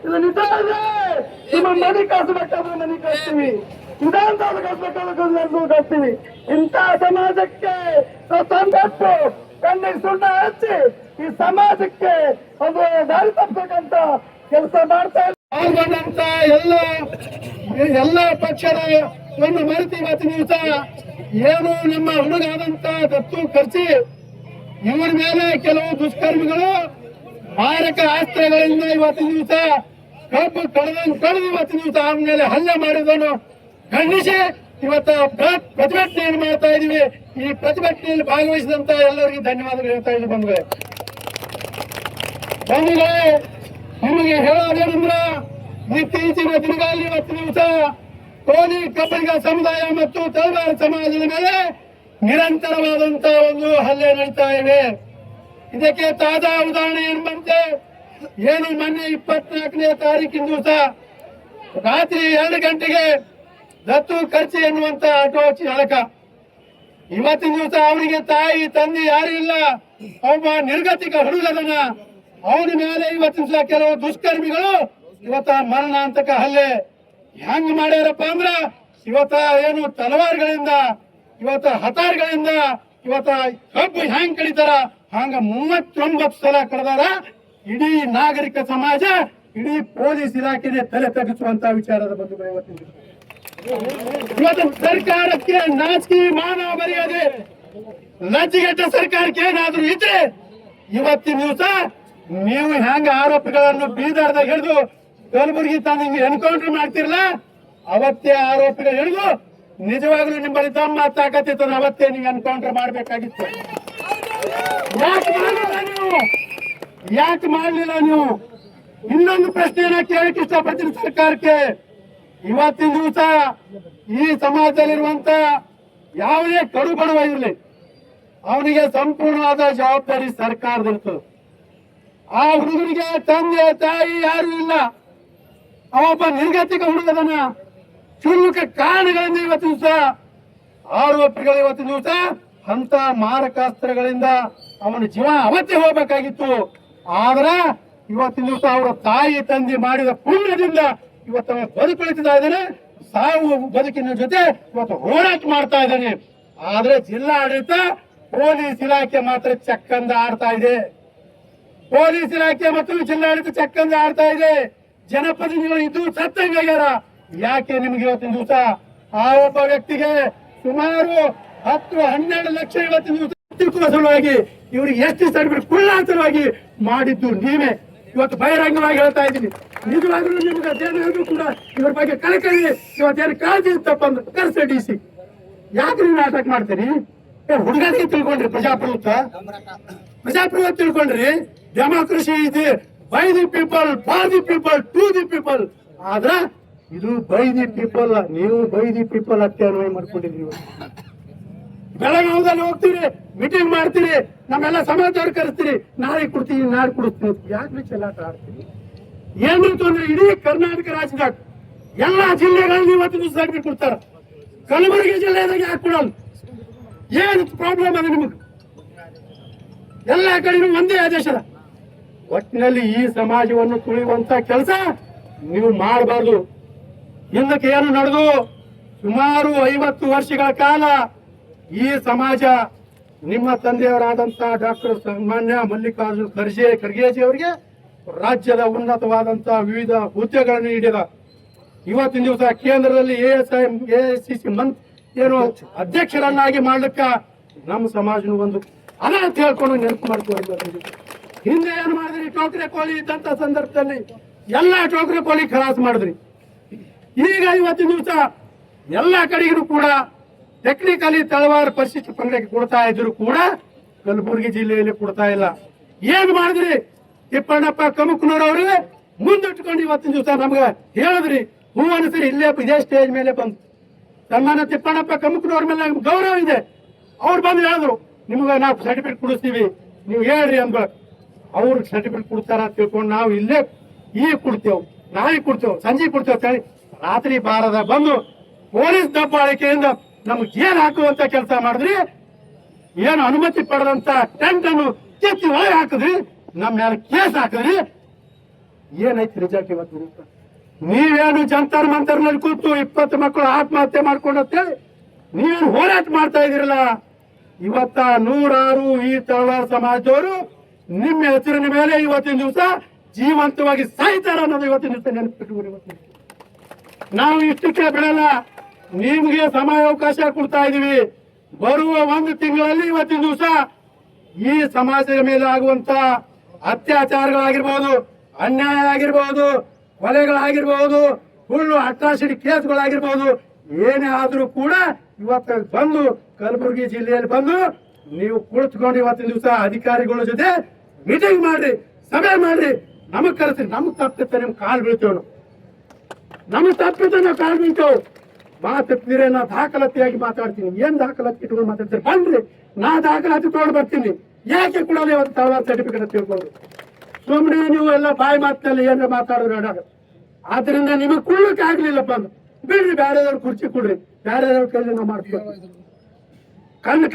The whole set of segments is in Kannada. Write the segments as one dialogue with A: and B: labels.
A: ಇದು ನಿಜ ಇದೆ. ನಿಮ್ಮ ಮನೆ ಕಳಿಸ್ಬೇಕಾದ್ರೆ ಮನೆ ಕಳಿಸ್ತೀವಿ, ವಿಧಾನಸೌಧ ಕಳಿಸ್ಬೇಕಾದ್ರೆ ಕಳಿಸ್ತೀವಿ. ಇಂಥ ಸಮಾಜಕ್ಕೆ ತಂದಟ್ಟು ಕಣ್ಣಿಗೆ ಸುಣ್ಣ ಹಚ್ಚಿ ಈ ಸಮಾಜಕ್ಕೆ ಒಂದು ದಾರಿ ತಪ್ಪಬೇಕಂತ ಕೆಲಸ ಮಾಡ್ತಾ ಪಾಲ್ಗೊಂಡಂತ ಎಲ್ಲ ಪಕ್ಷದ ಒಂದು ಮರೆತು ಇವತ್ತಿನ ದಿವಸ ಏನು ನಮ್ಮ ಹುಡುಗಾದಂತ ದತ್ತು ಖರ್ಚಿ ಇವರ ಮೇಲೆ ಕೆಲವು ದುಷ್ಕರ್ಮಿಗಳು ಮಾರಕ ಆಸ್ತ್ರಗಳಿಂದ ಇವತ್ತಿನ ದಿವಸ ಕಬ್ಬು ಕಳೆದು ಇವತ್ತಿನ ದಿವಸ ಅವನ ಮೇಲೆ ಹಲ್ಲೆ ಮಾಡಿದನ್ನು ಖಂಡಿಸಿ ಇವತ್ತು ಪ್ರತಿಭಟನೆಯನ್ನು ಮಾಡ್ತಾ ಇದೀವಿ. ಈ ಪ್ರತಿಭಟನೆಯಲ್ಲಿ ಭಾಗವಹಿಸಿದಂತ ಎಲ್ಲರಿಗೂ ಧನ್ಯವಾದಗಳು ಹೇಳ್ತಾ ಇದ್ದೀವಿ. ಬಂಧುಗಳೇ, ನಿಮಗೆ ಹೇಳೋದೇನಂದ್ರ ಇತ್ತೀಚಿನ ದಿನಗಳಲ್ಲಿ ಇವತ್ತಿನ ದಿವಸ ಕೋಲಿ ಕಬ್ಬಡಿಗ ಸಮುದಾಯ ಮತ್ತು ತಳವಾರ ಸಮಾಜದ ಮೇಲೆ ನಿರಂತರವಾದಂತಹ ಒಂದು ಹಲ್ಲೆ ನಡೀತಾ ಇವೆ. ಇದಕ್ಕೆ ತಾಜಾ ಉದಾಹರಣೆ ಎಂಬಂತೆ ಏನು ಮೊನ್ನೆ 24ನೇ ತಾರೀಕಿನ ದಿವಸ ರಾತ್ರಿ 2 ಗಂಟೆಗೆ ದತ್ತು ಖರ್ಚಿ ಎನ್ನುವಂತ ಆಟೋ ಚಾಲಕ ಇವತ್ತಿನ ದಿವಸ ಅವನಿಗೆ ತಾಯಿ ತಂದೆ ಯಾರು ಇಲ್ಲ, ಒಬ್ಬ ನಿರ್ಗತಿಕ ಹುಡುಗದನ ಅವನ ಮೇಲೆ ಇವತ್ತಿನ ದಿವಸ ಕೆಲವು ದುಷ್ಕರ್ಮಿಗಳು ಇವತ್ತ ಮರಣಾಂತಕ ಹಲ್ಲೆ ಹೆಂಗ್ ಮಾಡ್ಯಾರಪ್ಪ ಅಂದ್ರ ಇವತ್ತ ಏನು ತಲವಾರ್ಗಳಿಂದ ಇವತ್ತ ಹತಾರ್ಗಳಿಂದ ಇವತ್ತ ಕಬ್ಬು ಹೆಂಗ್ ಕಡಿತಾರ ಹಂಗ 39 ಸಲ ಕಳೆದಾರ. ಇಡೀ ನಾಗರಿಕ ಸಮಾಜ, ಇಡೀ ಪೊಲೀಸ್ ಇಲಾಖೆಗೆ ತಲೆ ತಗ್ಗಿಸುವಂತ ವಿಚಾರದ ಬಂಧುಗಳು ಇವತ್ತು ಸರ್ಕಾರಕ್ಕೆ ನಾಚಿಕೆ ಮಾನವ ಮರ್ಯಾದೆ ಲಜ್ಜೆಗೆಟ್ಟ ಸರ್ಕಾರಕ್ಕೆ ಏನಾದ್ರೂ ಇದ್ರೆ ಇವತ್ತಿನ ದಿವಸ ನೀವು ಹೆಂಗ ಆರೋಪಿಗಳನ್ನು ಬೀದರ್ದಾಗ ಹಿಡಿದು ಕಲಬುರಗಿ ತಂದು ಎನ್ಕೌಂಟರ್ ಮಾಡ್ತಿರಲ್ಲ, ಅವತ್ತೇ ಆರೋಪಿಗಳು ಹಿಡಿದು ನಿಜವಾಗ್ಲೂ ನಿಮ್ಮಲ್ಲಿ ದಮ್ಮ ತಾಕತ್ತಿತ್ತು ಅವತ್ತೇ ನೀವು ಎನ್ಕೌಂಟರ್ ಮಾಡ್ಬೇಕಾಗಿತ್ತು. ಯಾಕೆ ಮಾಡಲಿಲ್ಲ ನೀವು? ಇನ್ನೊಂದು ಪ್ರಶ್ನೆಯನ್ನ ಕೇಳಕ್ಕೆ ಇಷ್ಟಪಡ್ತೀನಿ ಸರ್ಕಾರಕ್ಕೆ. ಇವತ್ತಿನ ದಿವಸ ಈ ಸಮಾಜದಲ್ಲಿರುವಂತ ಯಾವುದೇ ಕಡು ಬಡವ ಇರಲಿ, ಅವನಿಗೆ ಸಂಪೂರ್ಣವಾದ ಜವಾಬ್ದಾರಿ ಸರ್ಕಾರದಿರ್ತದೆ. ಆ ಹುಡುಗರಿಗೆ ತಂದೆ ತಾಯಿ ಯಾರು ಇಲ್ಲ, ಅವೊಬ್ಬ ನಿರ್ಗತಿಕ ಹುಡುಗದನ ಕ್ಷುಲ್ಲಕ ಕಾರಣಗಳಿಂದ ಇವತ್ತಿನ ದಿವಸ ಆರೋಪಿಗಳು ಇವತ್ತಿನ ದಿವಸ ಅಂತ ಮಾರಕಾಸ್ತ್ರಗಳಿಂದ ಅವನ ಜೀವ ಅವತ್ತೇ ಹೋಗ್ಬೇಕಾಗಿತ್ತು. ಆದ್ರ ಇವತ್ತಿನ ದಿವಸ ಅವರ ತಾಯಿ ತಂದೆ ಮಾಡಿದ ಪುಣ್ಯದಿಂದ ಇವತ್ತು ಬದುಕುಳಿತಾ ಇದ್ದಾನೆ, ಸಾವು ಬದುಕಿನ ಜೊತೆ ಇವತ್ತು ಹೋರಾಟ ಮಾಡ್ತಾ ಇದ್ದಾನೆ. ಆದ್ರೆ ಜಿಲ್ಲಾಡಳಿತ ಪೊಲೀಸ್ ಇಲಾಖೆ ಮಾತ್ರ ಚಕ್ಕಂದ ಆಡ್ತಾ ಇದೆ. ಪೊಲೀಸ್ ಇಲಾಖೆ ಮತ್ತು ಜಿಲ್ಲಾಡಳಿತ ಚಕ್ಕಂದ ಆಡ್ತಾ ಇದೆ. ಜನಪ್ರತಿನಿಧಿಗಳು ಇದು ಸತ್ತಂಗಾಗ್ಯಾರ. ಯಾಕೆ ನಿಮ್ಗೆ ಇವತ್ತಿನ ದಿವಸ ಆ ಒಬ್ಬ ವ್ಯಕ್ತಿಗೆ ಸುಮಾರು 10-12 ಲಕ್ಷ ಇವತ್ತಿನ ದಿವಸ ಸಲುವಾಗಿ ಇವ್ರಿಗೆ ಎಷ್ಟು ಸರ್ಟಿಫಿಕೇಟ್ ಕುಳ್ಳಾತರವಾಗಿ ಮಾಡಿದ್ದು ನೀವೇ. ಇವತ್ತು ಬಹಿರಂಗವಾಗಿ ಹೇಳ್ತಾ ಇದ್ದೀನಿ. ನಿಜವಾಗ್ಲೂ ನಿಮ್ಗೆ ಅದೇನಾದ್ರೂ ಕೂಡ ಇವ್ರ ಬಗ್ಗೆ ಕಳಕಳಿ ಇವತ್ತೇನು ಕಾಳಜಿ ಇತ್ತಪ್ಪ ಅಂದ್ರೆ ಕರ್ಸ DC ಯಾಕೆ ನೀವು ನಾಟಕ ಮಾಡ್ತೀರಿ? ಹುಡುಗರಿಗೆ ತಿಳ್ಕೊಂಡ್ರಿ ಪ್ರಜಾಪ್ರಭುತ್ವ ತಿಳ್ಕೊಂಡ್ರಿ. ಡೆಮಾಕ್ರಸಿ ಇದೆ, by the people, for the people, to the people. ಆದ್ರ ಇದು ಬೈ ದಿ ಪೀಪಲ್. ನೀವು ಬೈ ದಿ ಪೀಪಲ್ ಅಷ್ಟೇ ಅನ್ವಯ ಮಾಡ್ಕೊಂಡಿದ್ದೀವಿ. ಬೆಳಗಾವದಲ್ಲಿ ಹೋಗ್ತೀರಿ, ಮೀಟಿಂಗ್ ಮಾಡ್ತೀರಿ, ನಮ್ಮೆಲ್ಲ ಸಮಾಜದವ್ರು ಕರೆಸ್ತೀರಿ, ನಾಳೆ ಕೊಡ್ತೀವಿ ನಾಳೆ ಕೊಡಿಸ್ತೀವಿ. ಯಾಕೆ ಚೆಲ್ಲಾಟ ಆಡ್ತೀವಿ? ಏನ್ರಿ ತೊಂದ್ರೆ? ಇಡೀ ಕರ್ನಾಟಕ ರಾಜ್ಯದಾಗ ಎಲ್ಲಾ ಜಿಲ್ಲೆಗಳಲ್ಲಿ ಇವತ್ತು ದಿವಸ ಸರ್ಟಿಫಿಕೇಟ್ ಕೊಡ್ತಾರ. ಕಲಬುರಗಿ ಜಿಲ್ಲೆದಾಗ ಯಾಕೆ ಕೊಡಲ್ಲ? ಏನ್ ಪ್ರಾಬ್ಲಮ್ ಅದ ನಿಮಗೆ? ಎಲ್ಲಾ ಕಡೆನೂ ಒಂದೇ ಆದೇಶದ. ಒಟ್ಟಿನಲ್ಲಿ ಈ ಸಮಾಜವನ್ನು ತುಳಿಯುವಂತ ಕೆಲಸ ನೀವು ಮಾಡಬಾರ್ದು. ಹಿಂದಕ್ಕೆ ಏನು ನಡೆದು ಸುಮಾರು 50 ವರ್ಷಗಳ ಕಾಲ ಈ ಸಮಾಜ ನಿಮ್ಮ ತಂದೆಯವರಾದಂತ ಡಾಕ್ಟರ್ ಸನ್ಮಾನ್ಯ ಮಲ್ಲಿಕಾರ್ಜುನ ಖರ್ಗೆಜಿ ಅವರಿಗೆ ರಾಜ್ಯದ ಉನ್ನತವಾದಂತಹ ವಿವಿಧ ಹುದ್ದೆಗಳನ್ನು ನೀಡಿದ. ಇವತ್ತಿನ ದಿವಸ ಕೇಂದ್ರದಲ್ಲಿ AICC ಏನು ಅಧ್ಯಕ್ಷರನ್ನಾಗಿ ಮಾಡ್ಲಿಕ್ಕ ನಮ್ಮ ಸಮಾಜನು ಒಂದು ಅದ ಅಂತ ಹೇಳ್ಕೊಂಡು ನೆನಪು ಮಾಡ್ಕೊಂಡು ಹಿಂದೆ ಏನು ಮಾಡಿದ್ರಿ? ಟೋಕ್ರೆ ಕೋಲಿ ಇದ್ದಂತ ಸಂದರ್ಭದಲ್ಲಿ ಎಲ್ಲಾ ಟೋಕ್ರೆ ಕೋಲಿ ಖಲಾಸ್ ಮಾಡಿದ್ರಿ. ಈಗ ಇವತ್ತಿನ ದಿವಸ ಎಲ್ಲಾ ಕಡೆಗೂ ಕೂಡ ಟೆಕ್ನಿಕಲಿ ತಳವಾರ ಪರಿಶಿಷ್ಟ ಪಂಗಡಕ್ಕೆ ಕೊಡ್ತಾ ಇದ್ರು ಕೂಡ ಕಲಬುರಗಿ ಜಿಲ್ಲೆಯಲ್ಲಿ ಕೊಡ್ತಾ ಇಲ್ಲ. ಏನ್ ಮಾಡಿದ್ರಿ? ತಿಪ್ಪಣ್ಣಪ್ಪ ಕಮಕ್ನೂರವ್ರಿಗೆ ಮುಂದಿಟ್ಕೊಂಡು ಇವತ್ತಿನ ದಿವಸ ನಮ್ಗೆ ಹೇಳಿದ್ರಿ. ಹೂ ಅನಿಸ್ರಿ, ಇಲ್ಲೇ ಇದೇ ಸ್ಟೇಜ್ ಮೇಲೆ ಬಂದು ಸನ್ಮಾನ ತಿಪ್ಪಣ್ಣಪ್ಪ ಕಮಕ್ನವ್ರ ಮೇಲೆ ನಮ್ಗೆ ಗೌರವ ಇದೆ. ಅವ್ರು ಬಂದು ಹೇಳಿದ್ರು, ನಿಮ್ಗೆ ನಾವು ಸರ್ಟಿಫಿಕೇಟ್ ಕೊಡಿಸ್ತೀವಿ, ನೀವು ಹೇಳ್ರಿ ಅಂದ್ಬ. ಅವ್ರು ಸರ್ಟಿಫಿಕೇಟ್ ಕೊಡ್ತಾರ ಅಂತ ತಿಳ್ಕೊಂಡು ನಾವು ಇಲ್ಲೇ ಈಗ ಕೊಡ್ತೇವೆ, ನಾಳೆ ಕೊಡ್ತೇವೆ, ಸಂಜೆ ಕೊಡ್ತೇವೆ ಹೇಳಿ ರಾತ್ರಿ ಬಾರದ ಬಂದು ಪೊಲೀಸ್ ದಬ್ಬಾಳಿಕೆಯಿಂದ ನಮ್ಗೆ ಜೇಲ್ ಹಾಕುವಂತ ಕೆಲಸ ಮಾಡಿದ್ರಿ. ಏನು ಅನುಮತಿ ಪಡೆದಂತ ಟೆಂಟ್ ಅನ್ನು ಕಿತ್ತಿ ಒಳಗೆ ಹಾಕಿದ್ರಿ, ನಮ್ಮ ಮೇಲೆ ಕೇಸ್ ಹಾಕಿದ್ರಿ. ಏನೈತಿ ರಿಸಲ್ಟ್ ಇವತ್ತು? ನೀವೇನು ಜಂತರ್ ಮಂತರ್ನಲ್ಲಿ ಕೂತು 20 ಮಕ್ಕಳು ಆತ್ಮಹತ್ಯೆ ಮಾಡ್ಕೊಂಡಂತೇಳಿ ನೀವೇನು ಹೋರಾಟ ಮಾಡ್ತಾ ಇದೀರಲ್ಲ, ಇವತ್ತ 106 ಈ ತಳವಾರ ಸಮಾಜದವರು ನಿಮ್ಮ ಹೆಸರಿನ ಮೇಲೆ ಇವತ್ತಿನ ದಿವಸ ಜೀವಂತವಾಗಿ ಸಾಯ್ತಾರ ಅನ್ನೋದು ಇವತ್ತಿನ ದಿವಸ ನೆನಪಿಟ್ಕೊಂಡು ಇವತ್ತಿನ ನಾವು ಇಷ್ಟಕ್ಕೆ ಬಿಡಲ್ಲ. ನಿಮ್ಗೆ ಸಮಯಾವಕಾಶ ಕೊಡ್ತಾ ಇದೀವಿ. ಬರುವ 1 ತಿಂಗಳಲ್ಲಿ ಇವತ್ತಿನ ದಿವಸ ಈ ಸಮಾಜದ ಮೇಲೆ ಆಗುವಂತ ಅತ್ಯಾಚಾರಗಳಾಗಿರ್ಬೋದು, ಅನ್ಯಾಯ ಆಗಿರ್ಬೋದು, ಕೊಲೆಗಳಾಗಿರ್ಬೋದು, ಸುಳ್ಳು ಅಟ್ರಾಸಿಟಿ ಕೇಸ್ಗಳಾಗಿರ್ಬೋದು, ಏನೇ ಆದ್ರೂ ಕೂಡ ಇವತ್ತು ಬಂದು ಕಲಬುರಗಿ ಜಿಲ್ಲೆಯಲ್ಲಿ ಬಂದು ನೀವು ಕುಳಿತುಕೊಂಡು ಇವತ್ತಿನ ದಿವಸ ಅಧಿಕಾರಿಗಳ ಜೊತೆ ಮೀಟಿಂಗ್ ಮಾಡ್ರಿ, ಸಭೆ ಮಾಡ್ರಿ, ನಮಗ್ ಕರೆಸಿ. ನಮಗ್ ತಪ್ಪಿತ್ತೆ ನಿಮ್ ಕಾಲ್ ಬೀಳ್ತೇವೆ ನಾವು, ನಮಗ್ ತಪ್ಪಿತ್ತೆ ನಾವು ಕಾಲ್ ಬೀಳ್ತೇವೆ. ಮಾತಾಡ್ತೀರಿ, ನಾ ದಾಖಲಾತಿಯಾಗಿ ಮಾತಾಡ್ತೀನಿ. ಏನ್ ದಾಖಲಾತಿ ಇಟ್ಕೊಂಡು ಮಾತಾಡ್ತೀರಿ? ಬನ್ರಿ, ನಾ ದಾಖಲಾತಿ ತಗೊಂಡು ಬರ್ತೀನಿ. ಯಾಕೆ ಕೊಡೋದು ಇವತ್ತು ತಳವಾರ ಸರ್ಟಿಫಿಕೇಟ್ ತಿಳ್ಕೊಂಡು? ಸುಮ್ಮನೆ ನೀವು ಎಲ್ಲ ಬಾಯಿ ಮಾತಿನಲ್ಲಿ ಏನಾರ ಮಾತಾಡೋದು. ಆದ್ರಿಂದ ನಿಮಗೆ ಕುಳ್ಳಕ್ಕೆ ಆಗ್ಲಿಲ್ಲಪ್ಪ ಅಂದ್ರೆ ಬಿಡ್ರಿ, ಬೇರೆದವ್ರು ಕುರ್ಚಿ ಕೊಡ್ರಿ, ಬೇರೆದವ್ರ ಕೈಲಿ ನಾವು ಮಾಡ್ತೀವಿ.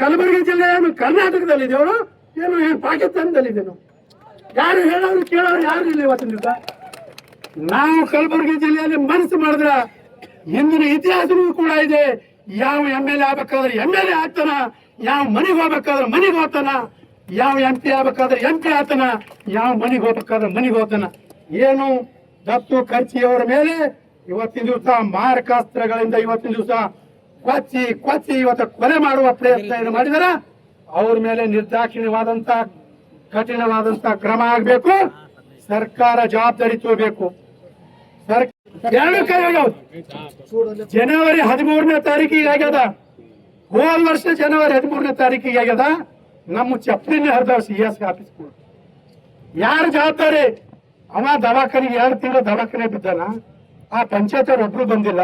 A: ಕಲಬುರಗಿ ಜಿಲ್ಲೆ ಏನು ಕರ್ನಾಟಕದಲ್ಲಿ ಇದೇವೋ ಏನು ಪಾಕಿಸ್ತಾನದಲ್ಲಿ ಇದೇನು? ಯಾರು ಹೇಳೋರು ಕೇಳೋರು ಯಾರು ಇಲ್ಲ ಇವತ್ತಿನ ದಿವಸ. ನಾವು ಕಲಬುರಗಿ ಜಿಲ್ಲೆಯಲ್ಲಿ ಮನಸ್ಸು ಮಾಡಿದ್ರ ಹಿಂದಿನ ಇತಿಹಾಸನೂ ಕೂಡ ಇದೆ. ಯಾವ MLA ಆಗ್ಬೇಕಾದ್ರೆ MLA ಆಗ್ತಾನ, ಯಾವ ಮನೆಗೆ ಹೋಗ್ಬೇಕಾದ್ರೆ ಮನೆಗೆ ಹೋಗ್ತಾನ, ಯಾವ MP ಆಗ್ಬೇಕಾದ್ರೆ MP ಆಗ್ತಾನ, ಯಾವ ಮನೆಗೆ ಹೋಗ್ಬೇಕಾದ್ರೆ ಮನೆಗೆ ಹೋಗ್ತಾನ. ಏನು ದತ್ತು ಖರ್ಚಿಯವರ ಮೇಲೆ ಇವತ್ತಿನ ದಿವಸ ಮಾರಕಾಸ್ತ್ರಗಳಿಂದ ಇವತ್ತಿನ ದಿವಸ ಕೊಚ್ಚಿ ಇವತ್ತು ಕೊಲೆ ಮಾಡುವ ಪ್ರಯತ್ನ ಏನು ಮಾಡಿದಾರ, ಅವ್ರ ಮೇಲೆ ನಿರ್ದಾಕ್ಷಿಣ್ಯವಾದಂತ ಕಠಿಣವಾದಂತ ಕ್ರಮ ಆಗ್ಬೇಕು. ಸರ್ಕಾರ ಜವಾಬ್ದಾರಿ ತಗೋಬೇಕು. ಎರಡು ಕೈ ಆಗ್ಯಾವ. ಜನವರಿ 13ನೇ ತಾರೀಕಿಗೆ ಆಗ್ಯದ. ಹೋದ ವರ್ಷ ಜನವರಿ 13ನೇ ತಾರೀಕಿಗೆ ಆಗ್ಯದ. ನಮ್ಮ ಚಪ್ಪಲಿನ ಹರಿದ CS ಆಫೀಸ್ ಯಾರು ಜವಾಬ್ದಾರಿ? ಅವ ದವಾಖಾನೆಗೆ 2 ತಿಂಗಳು ದವಾಖಾನೆ ಬಿದ್ದಾನ. ಆ ಪಂಚಾಯತ್ ಅವ್ರು ಒಬ್ರು ಬಂದಿಲ್ಲ.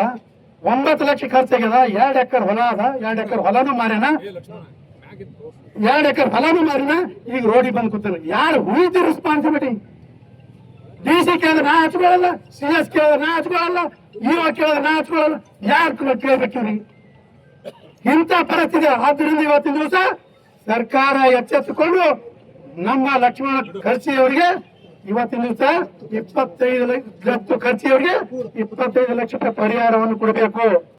A: 9 ಲಕ್ಷ ಖರ್ಚಾಗ್ಯದ. 2 ಎಕರೆ ಹೊಲ ಅದ, 2 ಎಕರೆ ಹೊಲನೂ ಮಾರ್ಯಾನ, 2 ಎಕರೆ ಹೊಲನೂ ಮಾರಿನ. ಈಗ ರೋಡಿಗೆ ಬಂದು ಕೂತಾನ. ಯಾರು ಹುಯಿತಿ ರೆಸ್ಪಾನ್ಸಿಬಿಲಿಟಿ? DC ಕೇಳಿದ್ರೆ ನಾ ಹಚ್ಕೊಳ್ಳಲ್ಲ, CS ಕೇಳಿದ್ರೆ ನಾ ಹಚ್ಕೊಳ್ಳಲ್ಲ, ಇವ ಕೇಳಿದ್ರೆ ನಾ ಹಚ್ಕೊಳ್ಳಲ್ಲ. ಯಾರು ಕೇಳ್ಬೇಕಿವ್ರಿ? ಇಂಥ ಪರಿಸ್ಥಿತಿ. ಆದ್ದರಿಂದ ಇವತ್ತಿನ ದಿವಸ ಸರ್ಕಾರ ಎಚ್ಚೆತ್ತುಕೊಂಡು ನಮ್ಮ ಲಕ್ಷ್ಮಣ ಖರ್ಚಿಯವರಿಗೆ ಇವತ್ತಿನ ದಿವಸ 25 ಲಕ್ಷ ಖರ್ಚಿಯವರಿಗೆ 25 ಲಕ್ಷ ರೂಪಾಯಿ ಪರಿಹಾರವನ್ನು ಕೊಡಬೇಕು.